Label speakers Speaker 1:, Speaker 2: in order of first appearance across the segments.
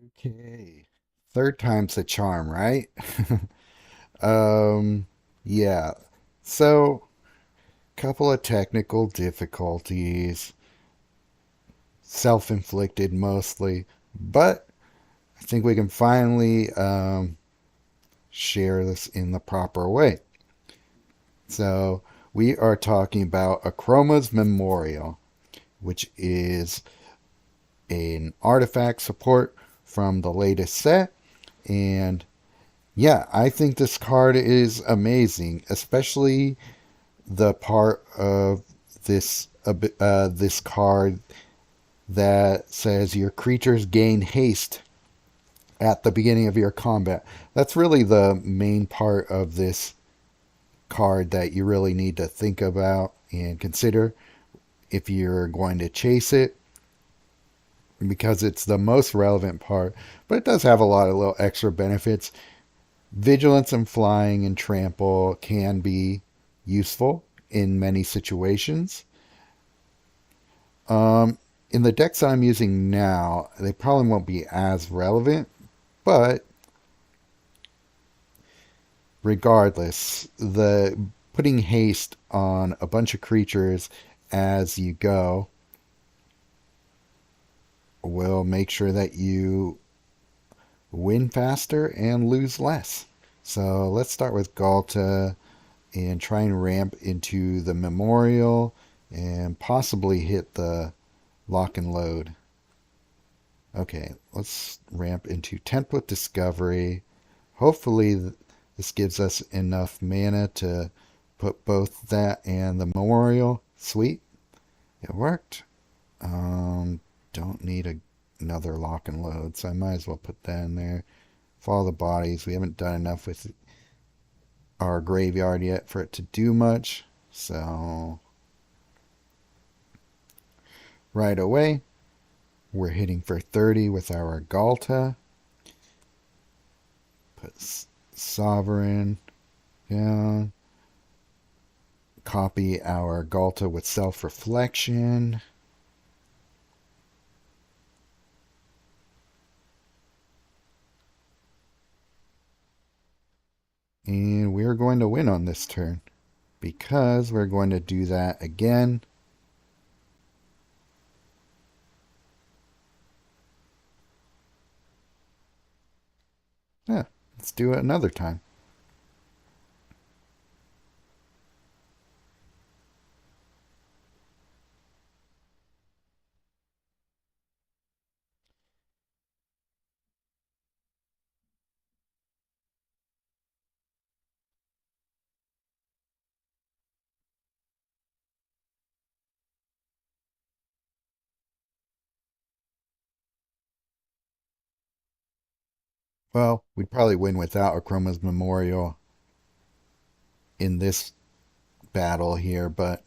Speaker 1: Okay. Third time's the charm, right? Um, yeah. So, couple of technical difficulties, self-inflicted mostly, but I think we can finally share this in the proper way. So, we are talking about Akroma's Memorial, which is an artifact support from the latest set, and yeah, I think this card is amazing, especially the part of this card that says your creatures gain haste at the beginning of your combat. That's really the main part of this card that you really need to think about and consider if you're going to chase it, because it's the most relevant part, but it does have a lot of little extra benefits. Vigilance and flying and trample can be useful in many situations. Um, in the decks I'm using now, they probably won't be as relevant, but regardless, the putting haste on a bunch of creatures as you go will make sure that you win faster and lose less. So let's start with Galta and try and ramp into the Memorial and possibly hit the lock and load. Okay, let's ramp into Template Discovery. Hopefully this gives us enough mana to put both that and the Memorial. Sweet, it worked. Don't need another lock and load, so I might as well put that in there. Follow the bodies. We haven't done enough with our graveyard yet for it to do much, so right away we're hitting for 30 with our Galta. Put Sovereign down. Copy our Galta with Self-Reflection. And we're going to win on this turn because we're going to do that again. Yeah, let's do it another time. Well, we'd probably win without Akroma's Memorial in this battle here, but at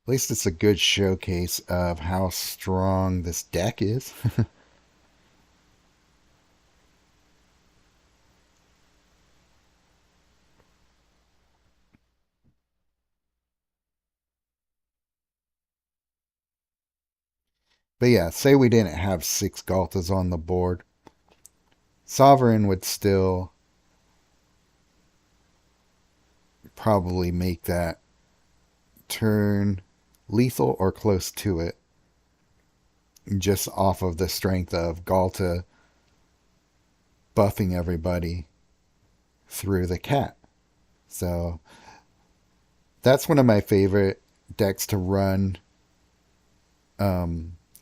Speaker 1: least it's a good showcase of how strong this deck is. But yeah, say we didn't have 6 Galtas on the board. Sovereign would still probably make that turn lethal or close to it, just off of the strength of Galta buffing everybody through the cat. So that's one of my favorite decks to run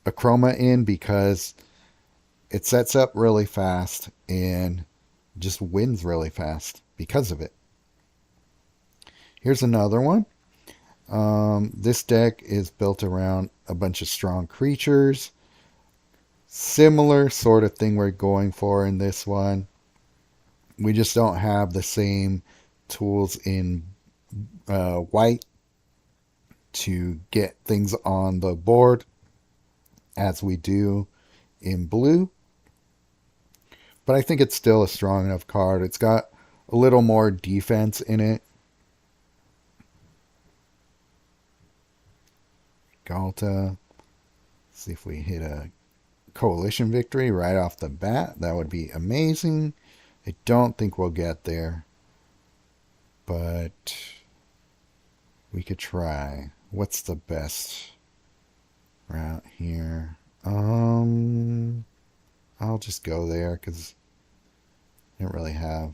Speaker 1: Akroma in, because it sets up really fast and just wins really fast because of it. Here's another one. This deck is built around a bunch of strong creatures. Similar sort of thing we're going for in this one. We just don't have the same tools in white to get things on the board as we do in blue. But I think it's still a strong enough card. It's got a little more defense in it. Galta. See if we hit a coalition victory right off the bat. That would be amazing. I don't think we'll get there, but we could try. What's the best route here? I'll just go there because I don't really have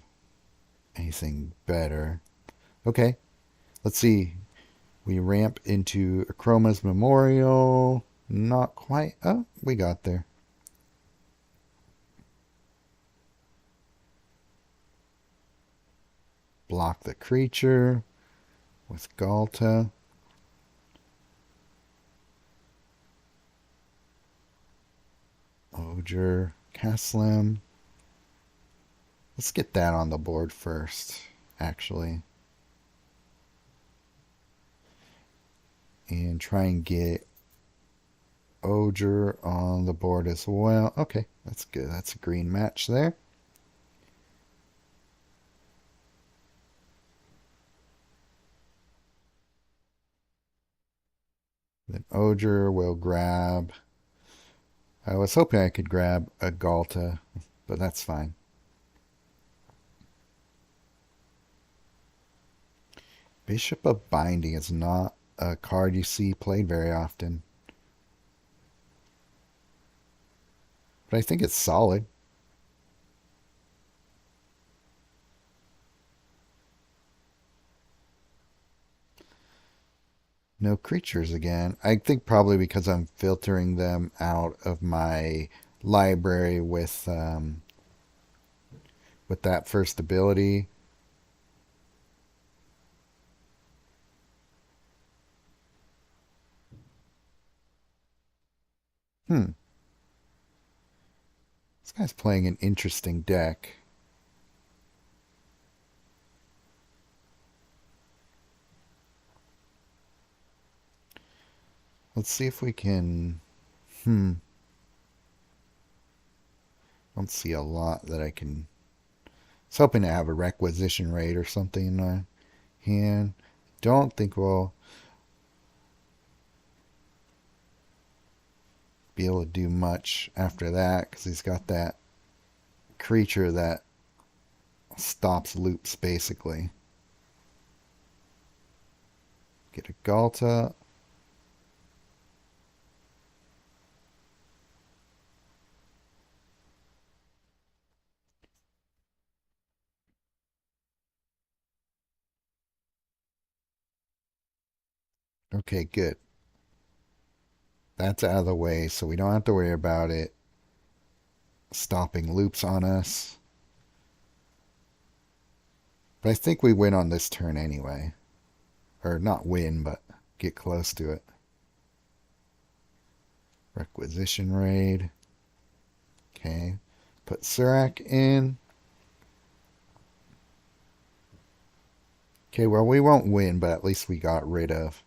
Speaker 1: anything better. Okay, let's see. We ramp into Akroma's Memorial. Not quite. Oh, we got there. Block the creature with Galta. Oger, Caslam. Let's get that on the board first, actually. And try and get Oger on the board as well. Okay, that's good. That's a green match there. Then Oger will grab. I was hoping I could grab a Galta, but that's fine. Bishop of Binding is not a card you see played very often, but I think it's solid. No creatures again. I think probably because I'm filtering them out of my library with that first ability. Hmm. This guy's playing an interesting deck. Let's see if we can. Hmm. I don't see a lot that I can. I was hoping to have a requisition rate or something in my hand. Don't think we'll be able to do much after that because he's got that creature that stops loops basically. Get a Galta. Okay, good. That's out of the way, so we don't have to worry about it stopping loops on us. But I think we win on this turn anyway. Or not win, but get close to it. Requisition raid. Okay. Put Surak in. Okay, well, we won't win, but at least we got rid of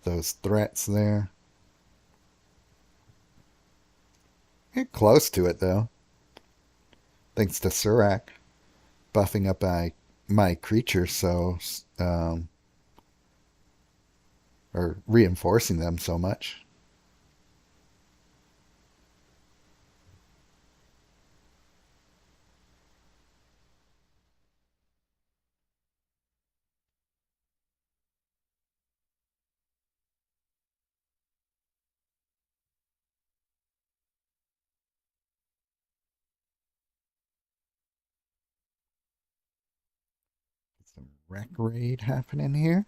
Speaker 1: those threats there. Get close to it, though. Thanks to Surak buffing up my creatures um, or reinforcing them so much. Get some wreck raid happening here.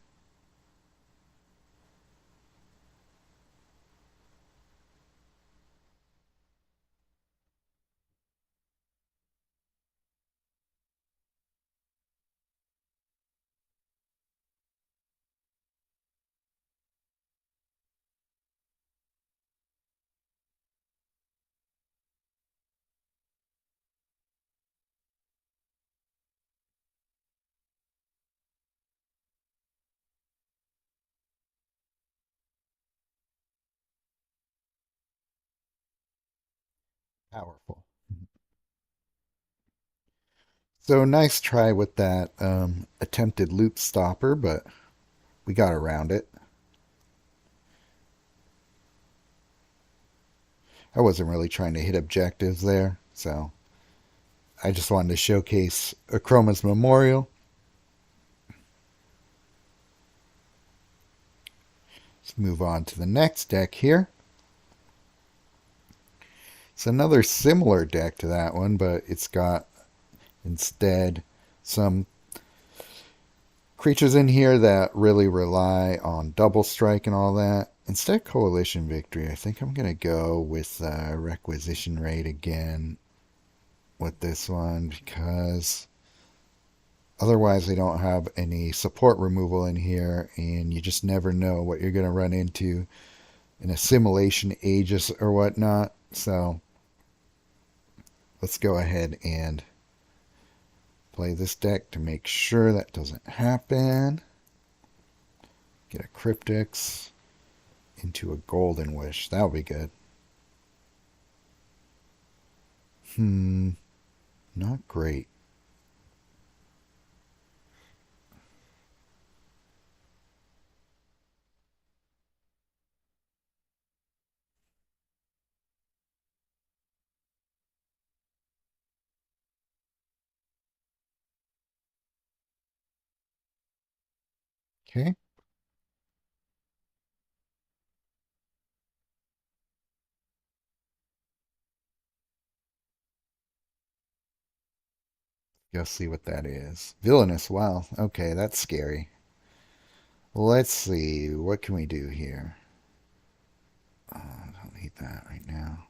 Speaker 1: Powerful. So nice try with that attempted loop stopper, but we got around it. I wasn't really trying to hit objectives there, so I just wanted to showcase Akroma's Memorial. Let's move on to the next deck here. It's another similar deck to that one, but it's got instead some creatures in here that really rely on double strike and all that. Instead of coalition victory, I think I'm going to go with requisition rate again with this one because otherwise they don't have any support removal in here and you just never know what you're going to run into in assimilation aegis or whatnot. So let's go ahead and play this deck to make sure that doesn't happen. Get a Cryptix into a Golden Wish. That'll be good. Not great. Okay, go see what that is. Villainous. Wow. Okay, that's scary. Let's see. What can we do here? I don't need that right now.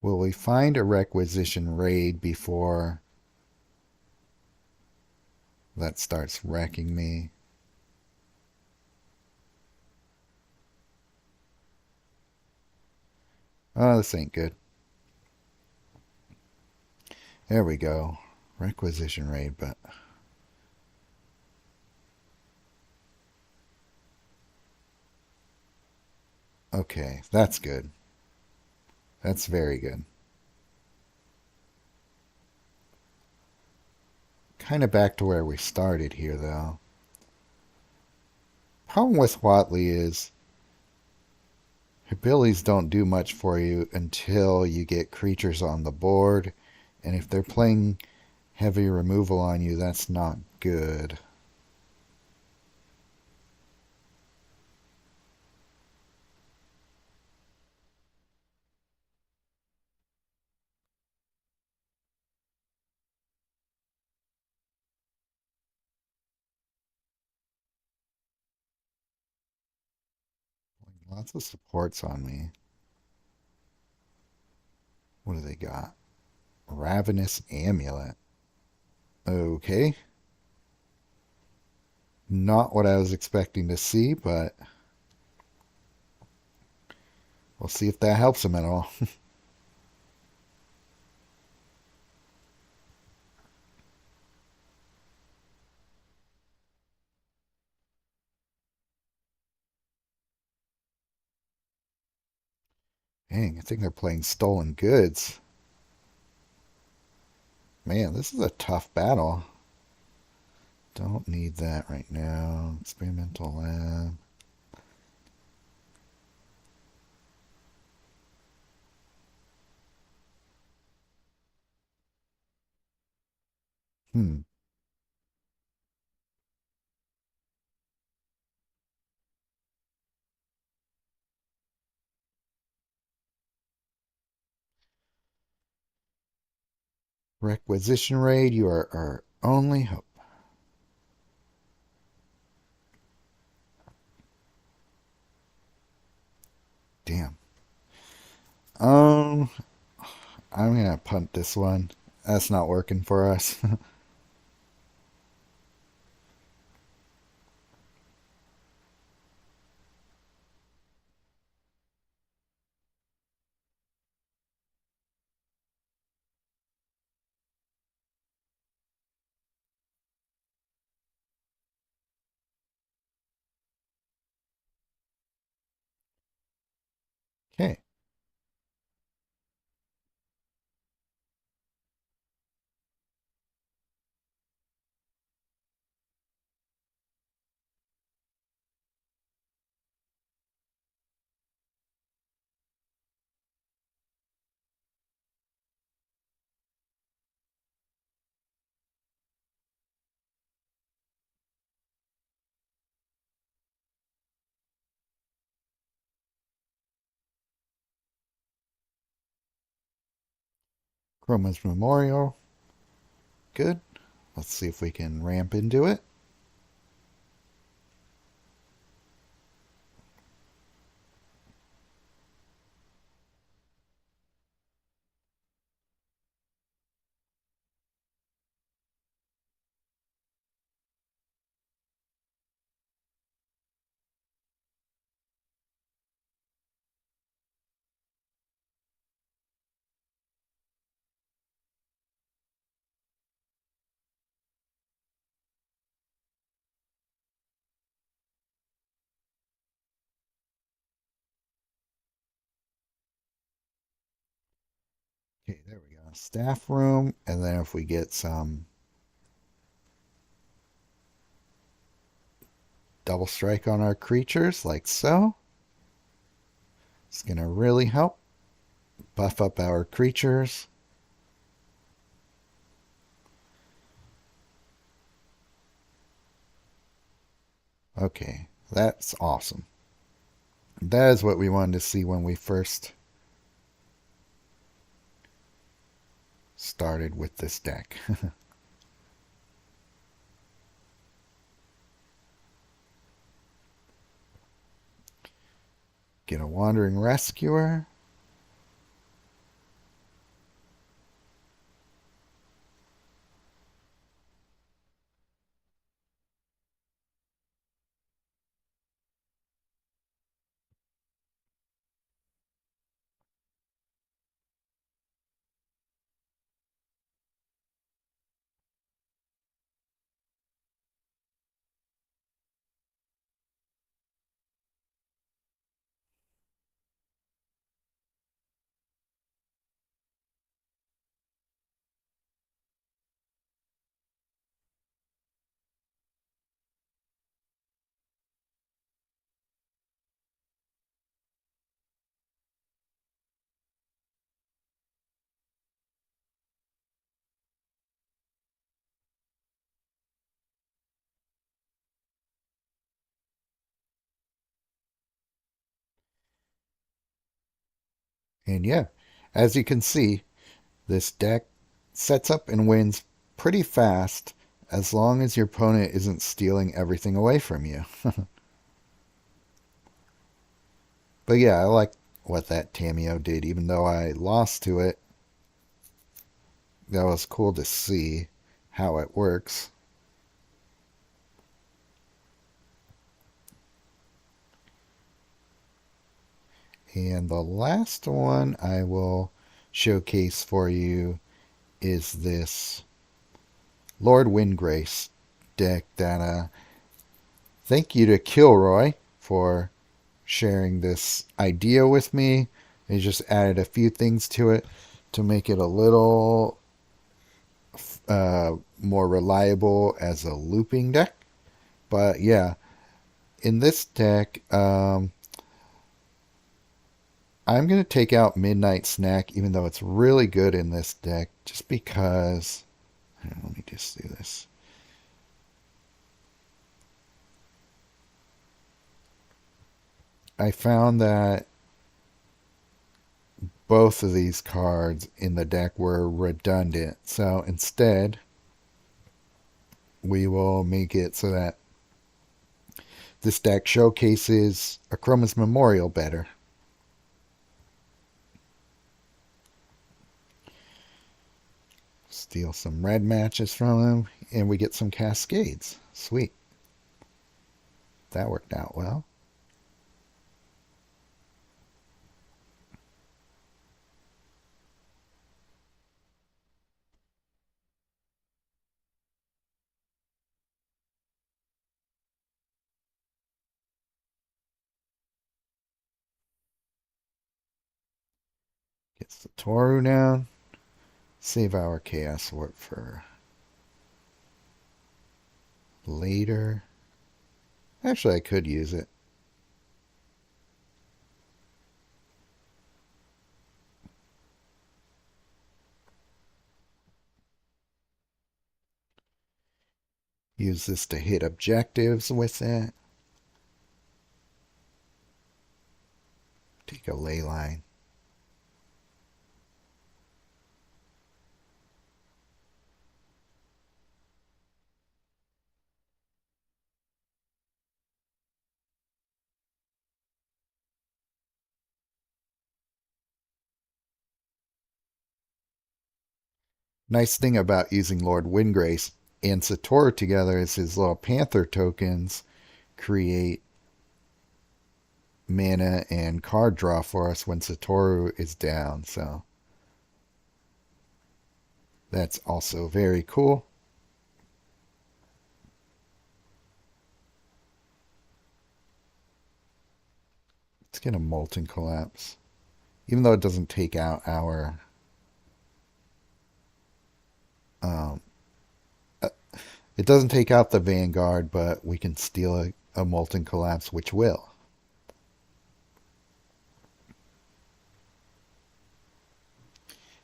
Speaker 1: Will we find a requisition raid before that starts wrecking me? Oh, this ain't good. There we go. Requisition raid, but okay, that's good. That's very good. Kind of back to where we started here, though. Problem with Watley is abilities don't do much for you until you get creatures on the board, and if they're playing heavy removal on you, that's not good. Lots of supports on me. What do they got? Ravenous Amulet. Okay. Not what I was expecting to see, but we'll see if that helps him at all. Dang, I think they're playing Stolen Goods. Man, this is a tough battle. Don't need that right now. Experimental lab. Hmm. Requisition raid, you are our only hope. Damn. Um, I'm gonna punt this one. That's not working for us. Chroma's Memorial. Good. Let's see if we can ramp into it. Okay, there we go. Staff room, and then if we get some double strike on our creatures, like so, it's going to really help buff up our creatures. Okay, that's awesome. That is what we wanted to see when we first started with this deck. Get a Wandering Rescuer. And yeah, as you can see, this deck sets up and wins pretty fast as long as your opponent isn't stealing everything away from you. But yeah, I like what that Tameo did, even though I lost to it. That was cool to see how it works. And the last one I will showcase for you is this Lord Windgrace deck that thank you to Kilroy for sharing this idea with me. He just added a few things to it to make it a little more reliable as a looping deck. But yeah, in this deck, I'm going to take out Midnight Snack, even though it's really good in this deck, just because. Let me just do this. I found that both of these cards in the deck were redundant. So instead, we will make it so that this deck showcases Akroma's Memorial better. Steal some red matches from him, and we get some Cascades. Sweet. That worked out well. Gets the Toru down. Save our Chaos Warp for later. Actually, I could use it. Use this to hit objectives with it. Take a ley line. Nice thing about using Lord Windgrace and Satoru together is his little Panther tokens create mana and card draw for us when Satoru is down. So that's also very cool. Let's get a Molten Collapse. Even though it doesn't take out our... Um, it doesn't take out the Vanguard, but we can steal a Molten Collapse, which will.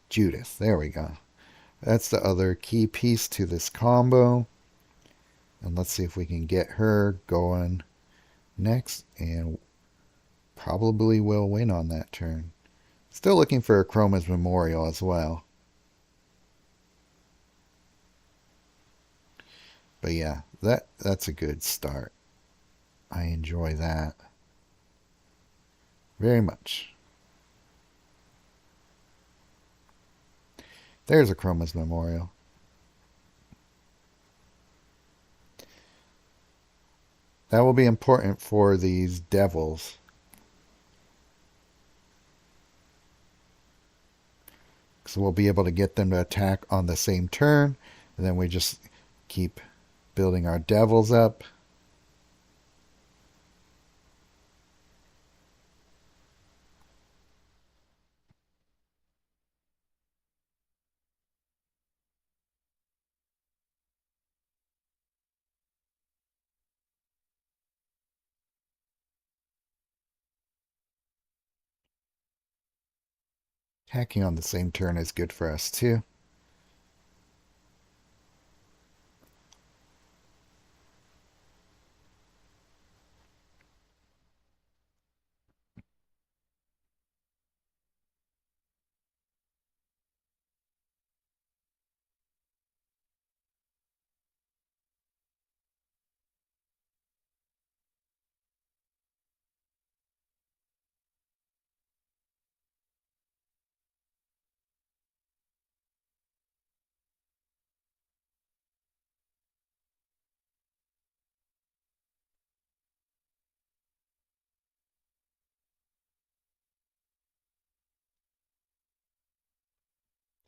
Speaker 1: Judith, there we go. That's the other key piece to this combo. And let's see if we can get her going next. And probably will win on that turn. Still looking for Akroma's Memorial as well. But yeah, that's a good start. I enjoy that very much. There's Akroma's Memorial. That will be important for these devils. So we'll be able to get them to attack on the same turn. And then we just keep building our devils up. Attacking on the same turn is good for us too.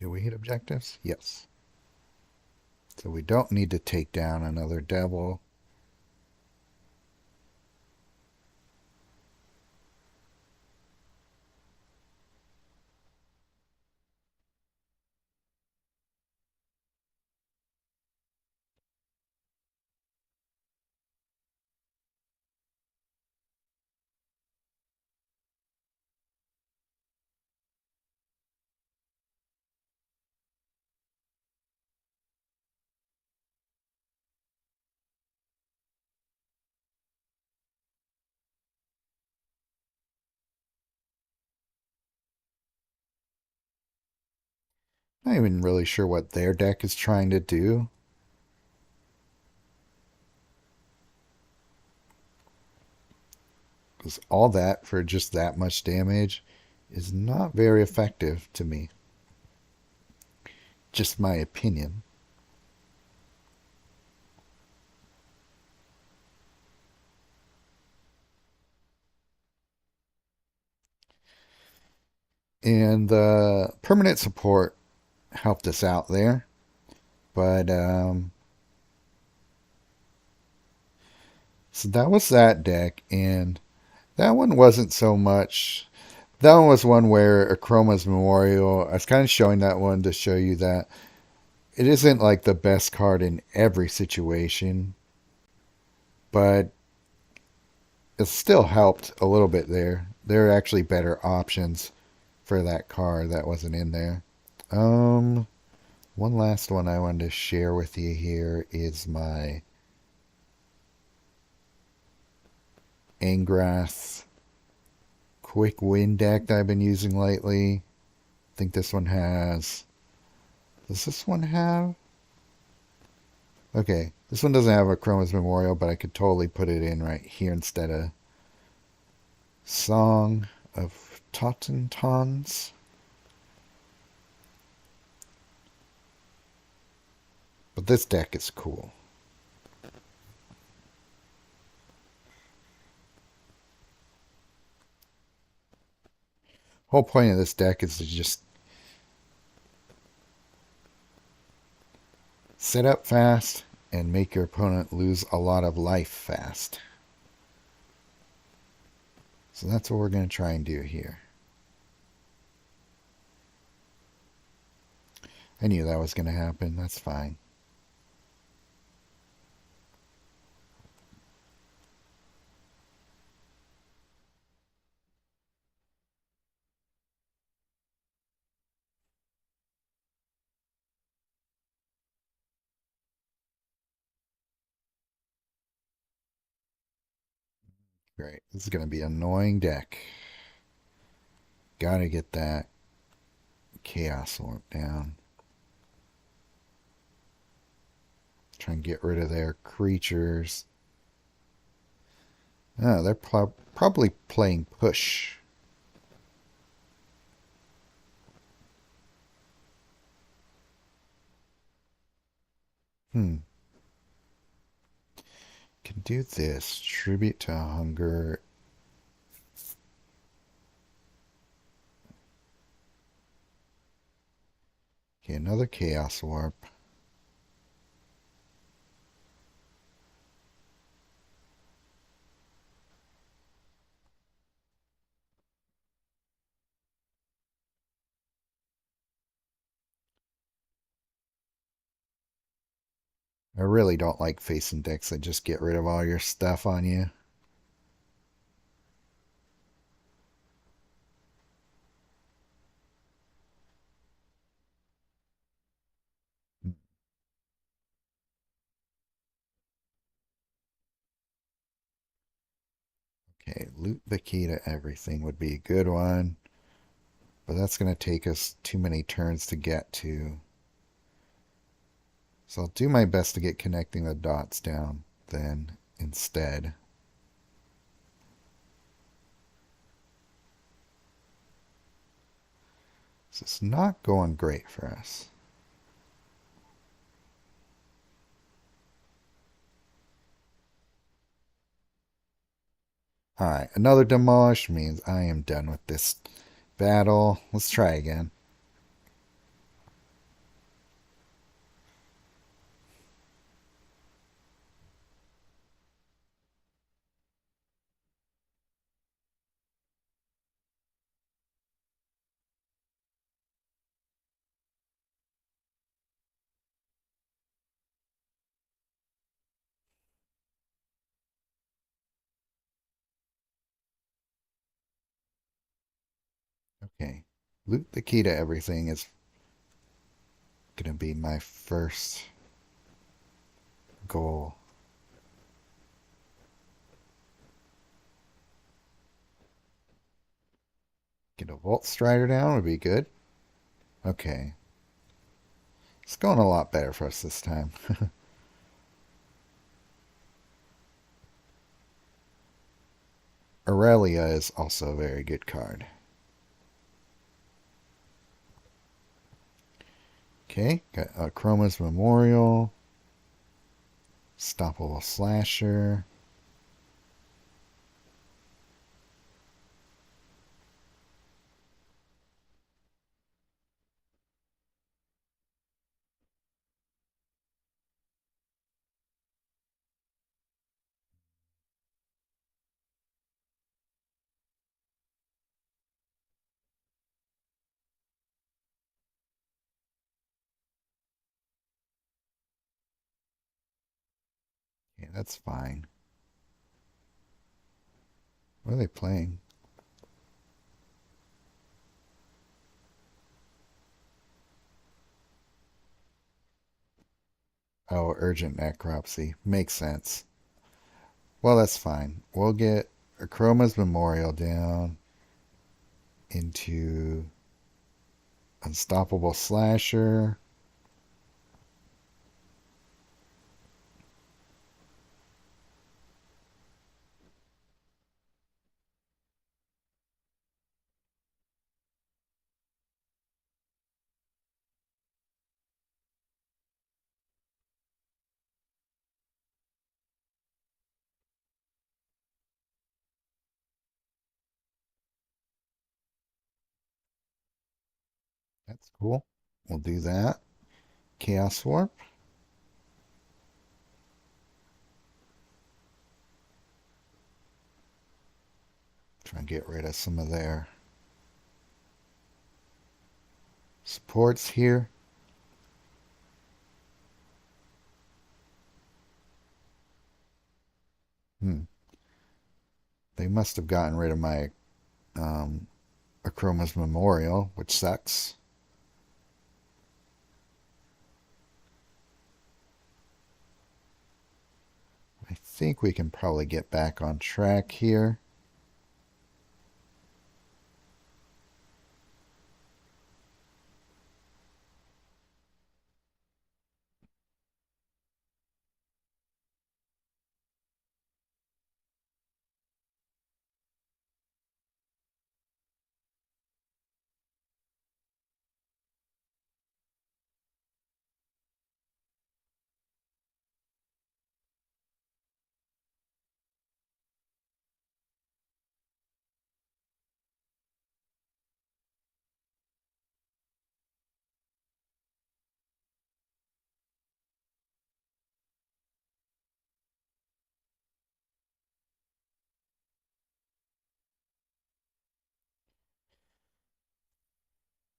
Speaker 1: Do we hit objectives? Yes. So we don't need to take down another devil. Not even really sure what their deck is trying to do. Because all that for just that much damage is not very effective to me. Just my opinion. And the permanent support helped us out there. But, so that was that deck. And that one wasn't so much. That one was one where Akroma's Memorial, I was kind of showing that one to show you that it isn't like the best card in every situation. But it still helped a little bit there. There are actually better options for that card that wasn't in there. One last one I wanted to share with you here is my Angrath Quick Win deck that I've been using lately. I think this one has... Does this one have... Okay, this one doesn't have Akroma's Memorial, but I could totally put it in right here instead of Song of Totentons. But this deck is cool. Whole point of this deck is to just set up fast and make your opponent lose a lot of life fast. So that's what we're going to try and do here. I knew that was going to happen. That's fine. Great. This is going to be an annoying deck. Gotta get that Chaos Orb down. Try and get rid of their creatures. Oh, they're probably playing push. Hmm. Can do this. Tribute to Hunger. Okay, another Chaos Orb. I really don't like facing decks that just get rid of all your stuff on you. Okay, loot the key to everything would be a good one. But that's going to take us too many turns to get to. So I'll do my best to get connecting the dots down then instead. So it's not going great for us. Alright, another demolish means I am done with this battle. Let's try again. Okay. Loot the key to everything is going to be my first goal. Get a Volt Strider down would be good. Okay. It's going a lot better for us this time. Aurelia is also a very good card. Okay, got Akroma's Memorial. Stoppable Slasher. Yeah, that's fine. What are they playing? Oh, Urgent Necropsy. Makes sense. Well, that's fine. We'll get Chroma's Memorial down into Unstoppable Slasher. That's cool. We'll do that. Chaos Warp. Try and get rid of some of their supports here. Hmm. They must have gotten rid of my um, Akroma's Memorial, which sucks. I think we can probably get back on track here.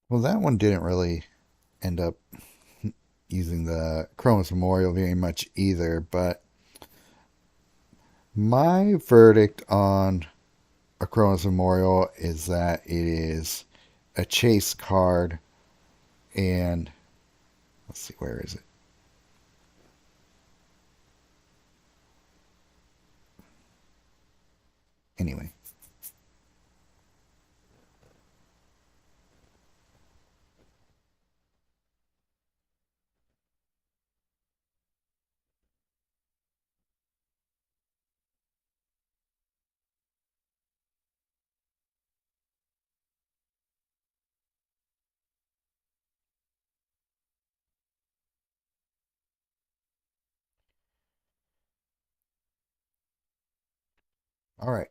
Speaker 1: Well, that one didn't really end up using the Chronos Memorial very much either, but my verdict on a Chronos Memorial is that it is a chase card, and let's see, where is it? Anyway, all right.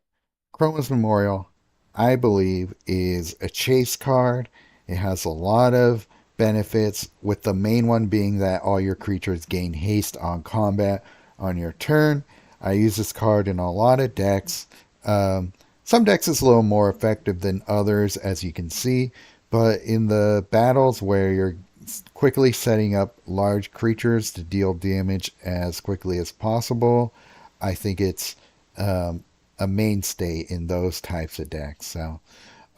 Speaker 1: Chroma's Memorial, I believe, is a chase card. It has a lot of benefits, with the main one being that all your creatures gain haste on combat on your turn. I use this card in a lot of decks. Um, some decks is a little more effective than others, as you can see, but in the battles where you're quickly setting up large creatures to deal damage as quickly as possible, I think it's a mainstay in those types of decks. So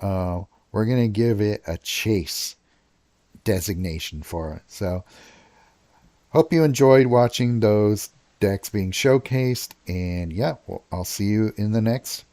Speaker 1: we're going to give it a chase designation for it. So hope you enjoyed watching those decks being showcased. And yeah, well, I'll see you in the next